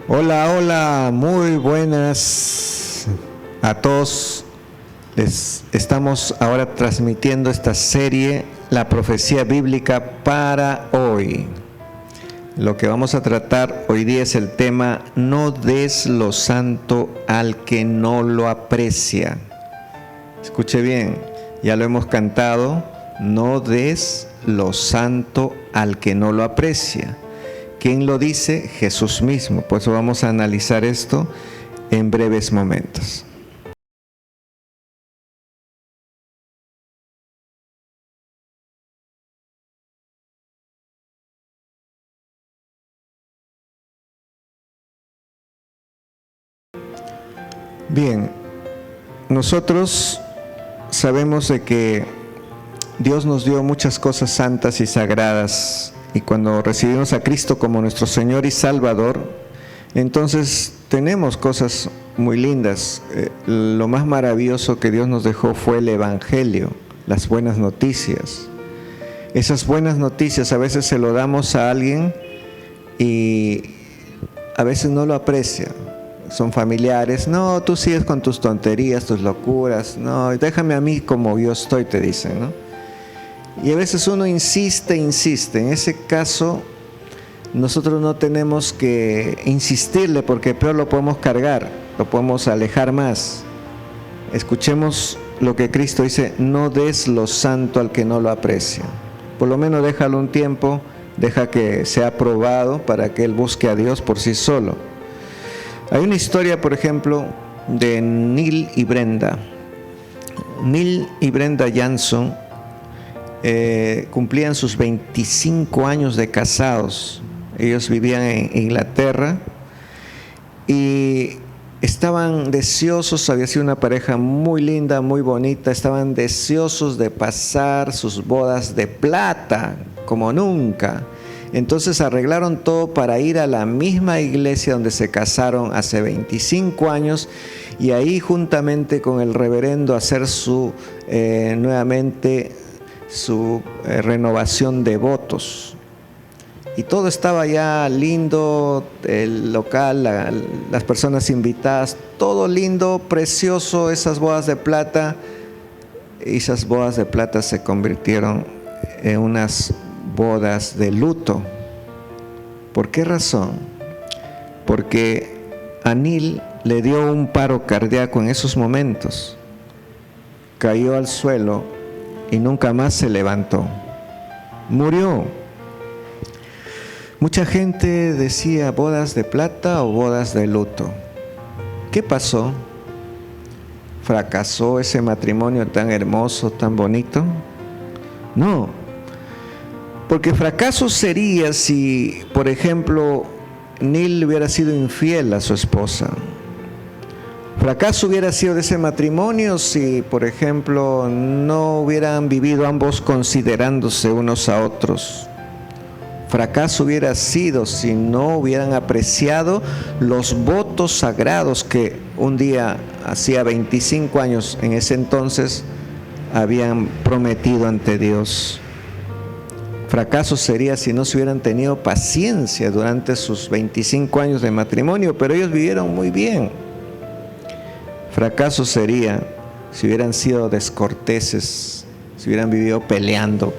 Hola, hola, muy buenas a todos. Estamos ahora transmitiendo esta serie, La Profecía Bíblica para hoy. Lo que vamos a tratar hoy día es el tema: no des lo santo al que no lo aprecia. Escuche bien, ya lo hemos cantado: no des lo santo al que no lo aprecia. ¿Quién lo dice? Jesús mismo. Por eso vamos a analizar esto en breves momentos. Bien, nosotros sabemos de que Dios nos dio muchas cosas santas y sagradas, y cuando recibimos a Cristo como nuestro Señor y Salvador, entonces tenemos cosas muy lindas. Lo más maravilloso que Dios nos dejó fue el Evangelio, las buenas noticias. Esas buenas noticias a veces se lo damos a alguien y a veces no lo aprecia. Son familiares: no, tú sigues con tus tonterías, tus locuras, no, déjame a mí como yo estoy, te dicen, ¿no? Y a veces uno insiste. En ese caso, nosotros no tenemos que insistirle, porque peor lo podemos cargar, lo podemos alejar más. Escuchemos lo que Cristo dice: no des lo santo al que no lo aprecia. Por lo menos déjalo un tiempo, deja que sea probado para que él busque a Dios por sí solo. Hay una historia, por ejemplo, de Neil y Brenda. Neil y Brenda Johnson cumplían sus 25 años de casados. Ellos vivían en Inglaterra y estaban deseosos. Había sido una pareja muy linda, muy bonita. Estaban deseosos de pasar sus bodas de plata como nunca. Entonces arreglaron todo para ir a la misma iglesia donde se casaron hace 25 años y ahí, juntamente con el reverendo, hacer nuevamente su renovación de votos. Y todo estaba ya lindo, el local, las personas invitadas, todo lindo, precioso. Esas bodas de plata, se convirtieron en unas bodas de luto. ¿Por qué razón? Porque a Neil le dio un paro cardíaco en esos momentos. Cayó al suelo y nunca más se levantó. Murió. Mucha gente decía: bodas de plata o bodas de luto. ¿Qué pasó? ¿Fracasó ese matrimonio tan hermoso, tan bonito? No. Porque fracaso sería si, por ejemplo, Neil hubiera sido infiel a su esposa. Fracaso hubiera sido de ese matrimonio si, por ejemplo, no hubieran vivido ambos considerándose unos a otros. Fracaso hubiera sido si no hubieran apreciado los votos sagrados que un día, hacía 25 años en ese entonces, habían prometido ante Dios. Fracaso sería si no se hubieran tenido paciencia durante sus 25 años de matrimonio, pero ellos vivieron muy bien. Fracaso sería si hubieran sido descorteses, si hubieran vivido peleando,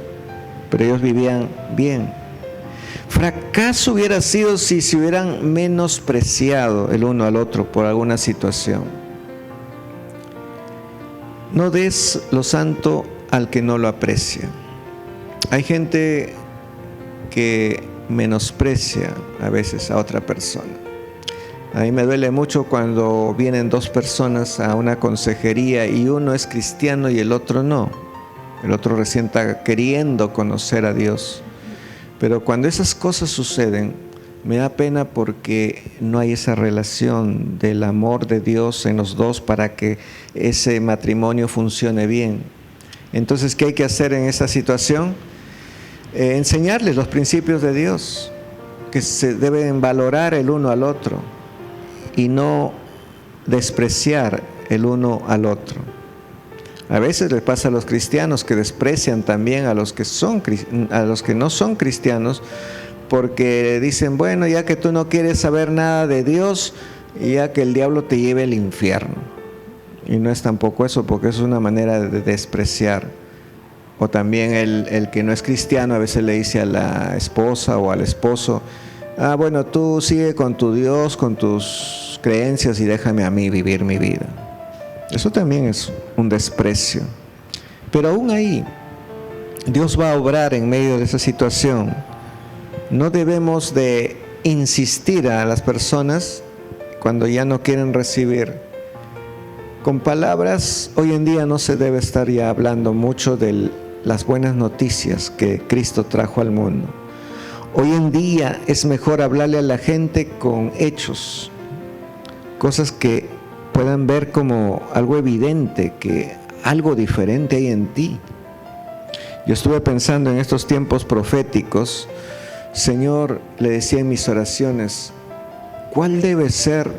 pero ellos vivían bien. Fracaso hubiera sido si se hubieran menospreciado el uno al otro por alguna situación. No des lo santo al que no lo aprecia. Hay gente que menosprecia a veces a otra persona. A mí me duele mucho cuando vienen dos personas a una consejería y uno es cristiano y el otro no. El otro recién está queriendo conocer a Dios. Pero cuando esas cosas suceden, me da pena, porque no hay esa relación del amor de Dios en los dos para que ese matrimonio funcione bien. Entonces, ¿qué hay que hacer en esa situación? Enseñarles los principios de Dios, que se deben valorar el uno al otro y no despreciar el uno al otro. A veces les pasa a los cristianos que desprecian también a los que no son cristianos, porque dicen, bueno, ya que tú no quieres saber nada de Dios, ya que el diablo te lleve al infierno. Y no es tampoco eso, porque es una manera de despreciar. O también el que no es cristiano a veces le dice a la esposa o al esposo, bueno, tú sigue con tu Dios, con tus creencias y déjame a mí vivir mi vida. Eso también es un desprecio. Pero aún ahí, Dios va a obrar en medio de esa situación. No debemos de insistir a las personas cuando ya no quieren recibir. Con palabras, hoy en día no se debe estar ya hablando mucho de las buenas noticias que Cristo trajo al mundo. Hoy en día es mejor hablarle a la gente con hechos, cosas que puedan ver como algo evidente, que algo diferente hay en ti. Yo estuve pensando en estos tiempos proféticos, Señor, le decía en mis oraciones, ¿cuál debe ser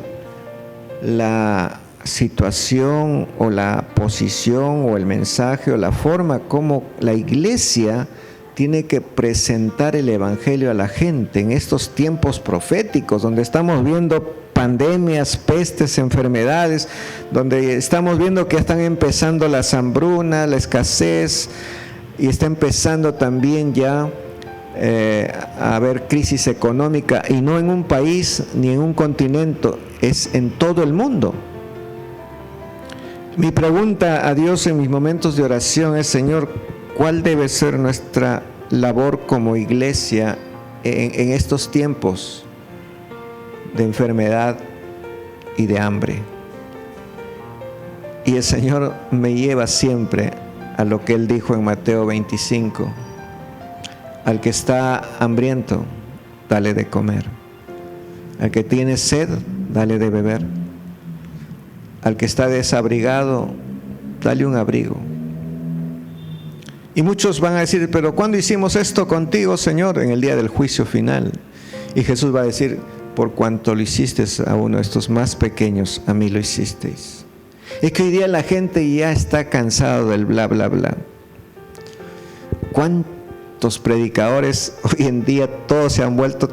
la situación o la posición o el mensaje o la forma como la iglesia tiene que presentar el evangelio a la gente en estos tiempos proféticos, donde estamos viendo pandemias, pestes, enfermedades, donde estamos viendo que están empezando las hambrunas, la escasez, y está empezando también ya a haber crisis económica, y no en un país ni en un continente, es en todo el mundo. Mi pregunta a Dios en mis momentos de oración es, Señor, ¿cuál debe ser nuestra labor como iglesia en estos tiempos de enfermedad y de hambre? Y el Señor me lleva siempre a lo que Él dijo en Mateo 25. Al que está hambriento, dale de comer. Al que tiene sed, dale de beber. Al que está desabrigado, dale un abrigo. Y muchos van a decir, pero ¿cuándo hicimos esto contigo, Señor? En el día del juicio final. Y Jesús va a decir, por cuanto lo hiciste a uno de estos más pequeños, a mí lo hicisteis. Es que hoy día la gente ya está cansado del bla, bla, bla. ¿Cuántos predicadores hoy en día todos se han vuelto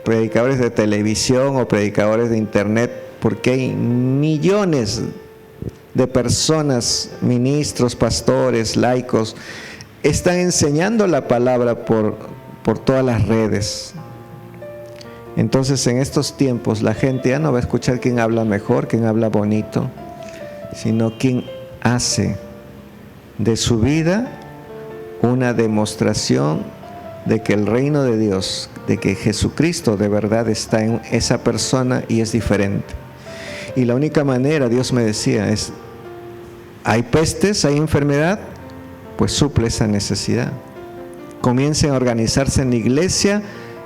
predicadores de televisión o predicadores de internet? Porque hay millones de personas, ministros, pastores, laicos, están enseñando la palabra por todas las redes. Entonces, en estos tiempos, la gente ya no va a escuchar quién habla mejor, quién habla bonito, sino quién hace de su vida una demostración de que el reino de Dios, de que Jesucristo de verdad está en esa persona y es diferente. Y la única manera, Dios me decía, es, hay pestes, hay enfermedad, pues suple esa necesidad. Comiencen a organizarse en la iglesia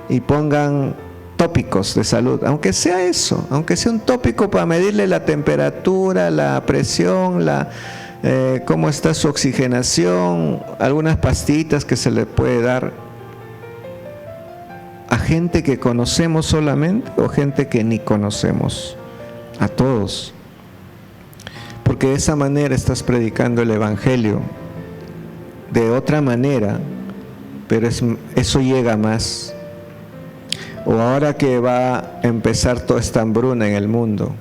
y pongan tópicos de salud, aunque sea eso, aunque sea un tópico para medirle la temperatura, la presión, cómo está su oxigenación, algunas pastillitas que se le puede dar a gente que conocemos solamente o gente que ni conocemos. A todos, porque de esa manera estás predicando el evangelio. De otra manera, pero eso llega más. O ahora que va a empezar toda esta hambruna en el mundo,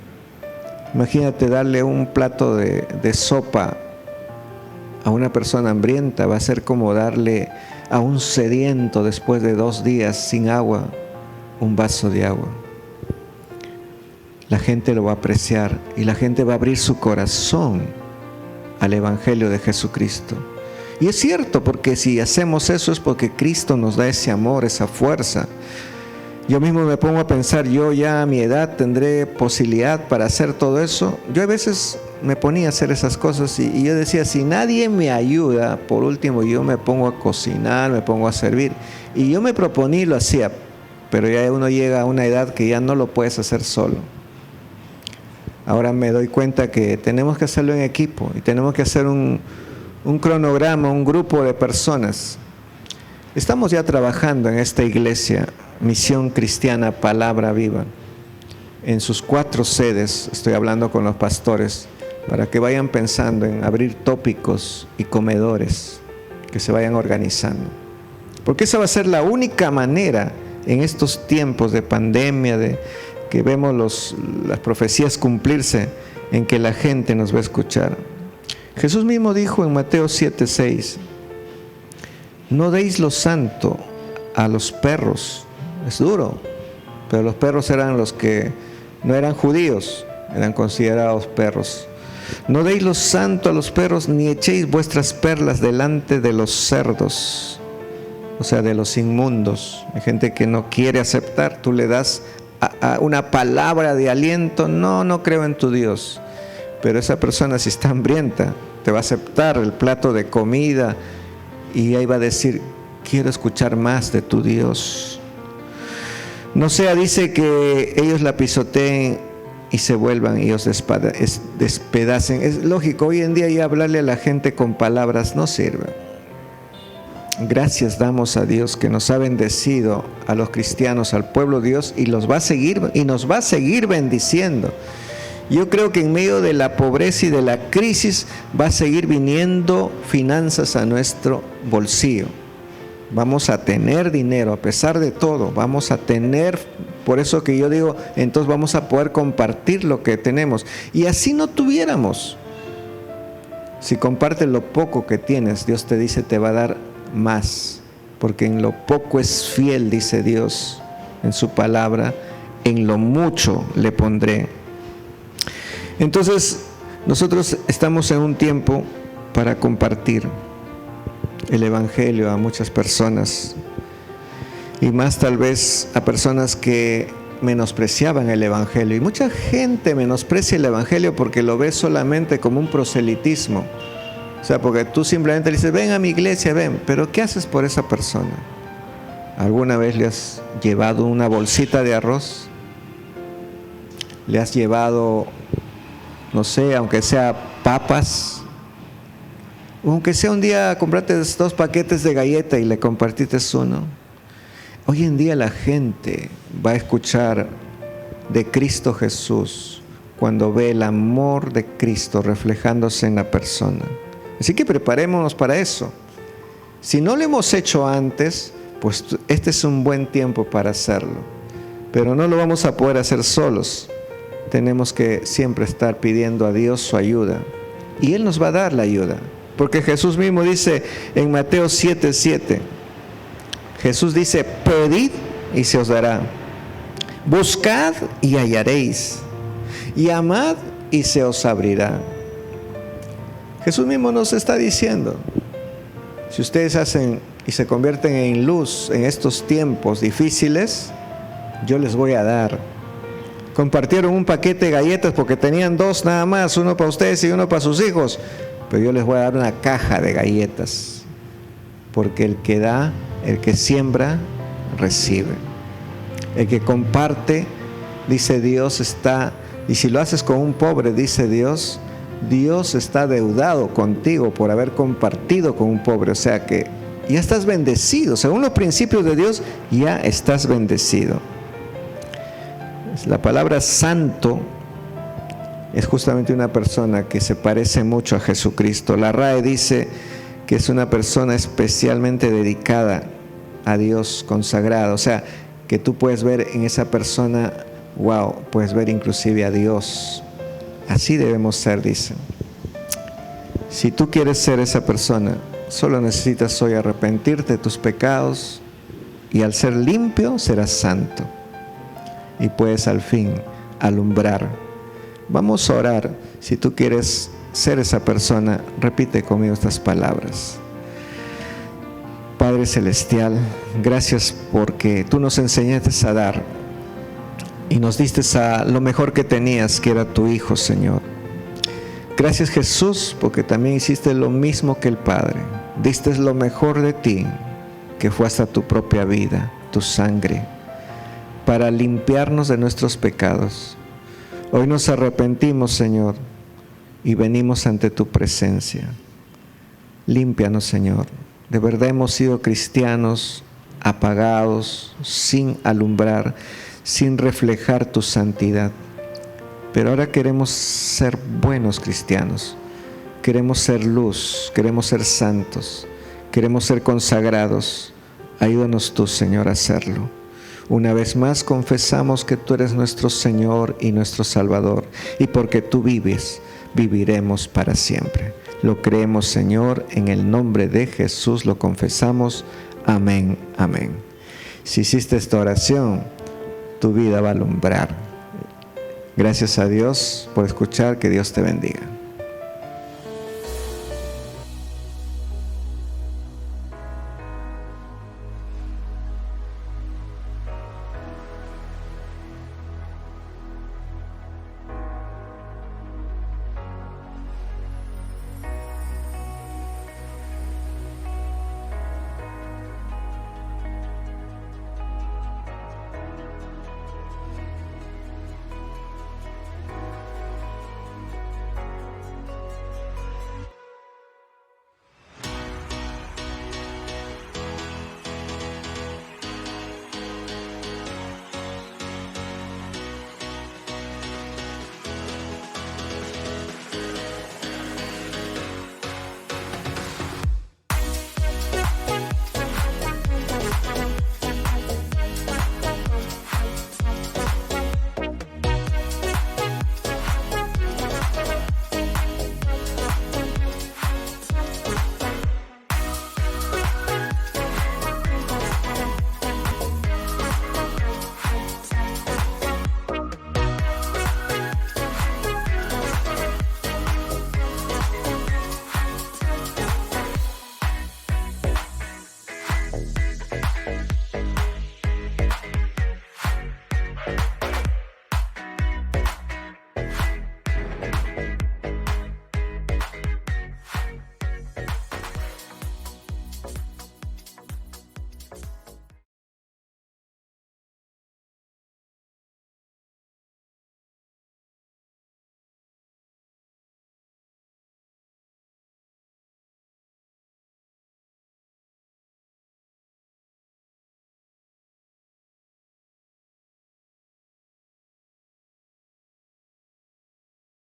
imagínate darle un plato de sopa a una persona hambrienta, va a ser como darle a un sediento después de 2 días sin agua un vaso de agua. La gente lo va a apreciar y la gente va a abrir su corazón al evangelio de Jesucristo. Y es cierto, porque si hacemos eso es porque Cristo nos da ese amor, esa fuerza. Yo mismo me pongo a pensar, yo ya a mi edad tendré posibilidad para hacer todo eso. Yo a veces me ponía a hacer esas cosas y yo decía, si nadie me ayuda, por último yo me pongo a cocinar, me pongo a servir. Y yo me proponí y lo hacía, pero ya uno llega a una edad que ya no lo puedes hacer solo. Ahora me doy cuenta que tenemos que hacerlo en equipo y tenemos que hacer un cronograma, un grupo de personas. Estamos ya trabajando en esta iglesia, Misión Cristiana Palabra Viva, en sus 4 sedes. Estoy hablando con los pastores para que vayan pensando en abrir tópicos y comedores, que se vayan organizando. Porque esa va a ser la única manera en estos tiempos de pandemia, de que vemos las profecías cumplirse, en que la gente nos va a escuchar. Jesús mismo dijo en Mateo 7:6, no deis lo santo a los perros. Es duro, pero los perros eran los que no eran judíos, eran considerados perros. No deis lo santo a los perros, ni echéis vuestras perlas delante de los cerdos, o sea, de los inmundos. Hay gente que no quiere aceptar, tú le das una palabra de aliento, no creo en tu Dios. Pero esa persona, si está hambrienta, te va a aceptar el plato de comida y ahí va a decir, quiero escuchar más de tu Dios. No sea, dice que ellos la pisoteen y se vuelvan y os despedacen. Es lógico, hoy en día ya hablarle a la gente con palabras no sirve. Gracias damos a Dios que nos ha bendecido a los cristianos, al pueblo de Dios, y nos va a seguir bendiciendo. Yo creo que en medio de la pobreza y de la crisis va a seguir viniendo finanzas a nuestro bolsillo. Vamos a tener dinero, a pesar de todo, vamos a tener, por eso que yo digo, entonces vamos a poder compartir lo que tenemos. Y así no tuviéramos. Si compartes lo poco que tienes, Dios te dice, te va a dar más, porque en lo poco es fiel, dice Dios en su palabra, en lo mucho le pondré. Entonces, nosotros estamos en un tiempo para compartir el Evangelio a muchas personas, y más tal vez a personas que menospreciaban el Evangelio. Y mucha gente menosprecia el Evangelio porque lo ve solamente como un proselitismo. O sea, porque tú simplemente le dices, ven a mi iglesia, ven, pero ¿qué haces por esa persona? ¿Alguna vez le has llevado una bolsita de arroz? ¿Le has llevado, no sé, aunque sea papas? O aunque sea un día compraste 2 paquetes de galleta y le compartiste uno. Hoy en día la gente va a escuchar de Cristo Jesús cuando ve el amor de Cristo reflejándose en la persona. Así que preparémonos para eso. Si no lo hemos hecho antes, pues este es un buen tiempo para hacerlo. Pero no lo vamos a poder hacer solos. Tenemos que siempre estar pidiendo a Dios su ayuda. Y Él nos va a dar la ayuda. Porque Jesús mismo dice en Mateo 7:7, Jesús dice, pedid y se os dará. Buscad y hallaréis. Llamad y se os abrirá. Jesús mismo nos está diciendo, si ustedes hacen y se convierten en luz en estos tiempos difíciles, yo les voy a dar. Compartieron un paquete de galletas porque tenían 2 nada más, uno para ustedes y uno para sus hijos, pero yo les voy a dar una caja de galletas, porque el que da, el que siembra, recibe. El que comparte, dice Dios, está, y si lo haces con un pobre, dice Dios, Dios está deudado contigo por haber compartido con un pobre. O sea que ya estás bendecido. Según los principios de Dios, ya estás bendecido. La palabra santo es justamente una persona que se parece mucho a Jesucristo. La RAE dice que es una persona especialmente dedicada a Dios, consagrada. O sea, que tú puedes ver en esa persona, wow, puedes ver inclusive a Dios. Así debemos ser, dicen. Si tú quieres ser esa persona, solo necesitas hoy arrepentirte de tus pecados, y al ser limpio serás santo y puedes al fin alumbrar. Vamos a orar. Si tú quieres ser esa persona, repite conmigo estas palabras. Padre Celestial, gracias porque tú nos enseñaste a dar y nos diste a lo mejor que tenías, que era tu Hijo, Señor. Gracias, Jesús, porque también hiciste lo mismo que el Padre. Diste lo mejor de ti, que fue hasta tu propia vida, tu sangre, para limpiarnos de nuestros pecados. Hoy nos arrepentimos, Señor, y venimos ante tu presencia. Límpianos, Señor. De verdad hemos sido cristianos apagados, sin alumbrar, sin reflejar tu santidad. Pero ahora queremos ser buenos cristianos. Queremos ser luz, queremos ser santos, queremos ser consagrados Ayúdanos tú, Señor, a hacerlo. Una vez más confesamos que tú eres nuestro Señor y nuestro Salvador, y porque tú vives, viviremos para siempre. Lo creemos, Señor, en el nombre de Jesús lo confesamos. Amén, amén. Si hiciste esta oración, tu vida va a alumbrar. Gracias a Dios por escuchar. Que Dios te bendiga.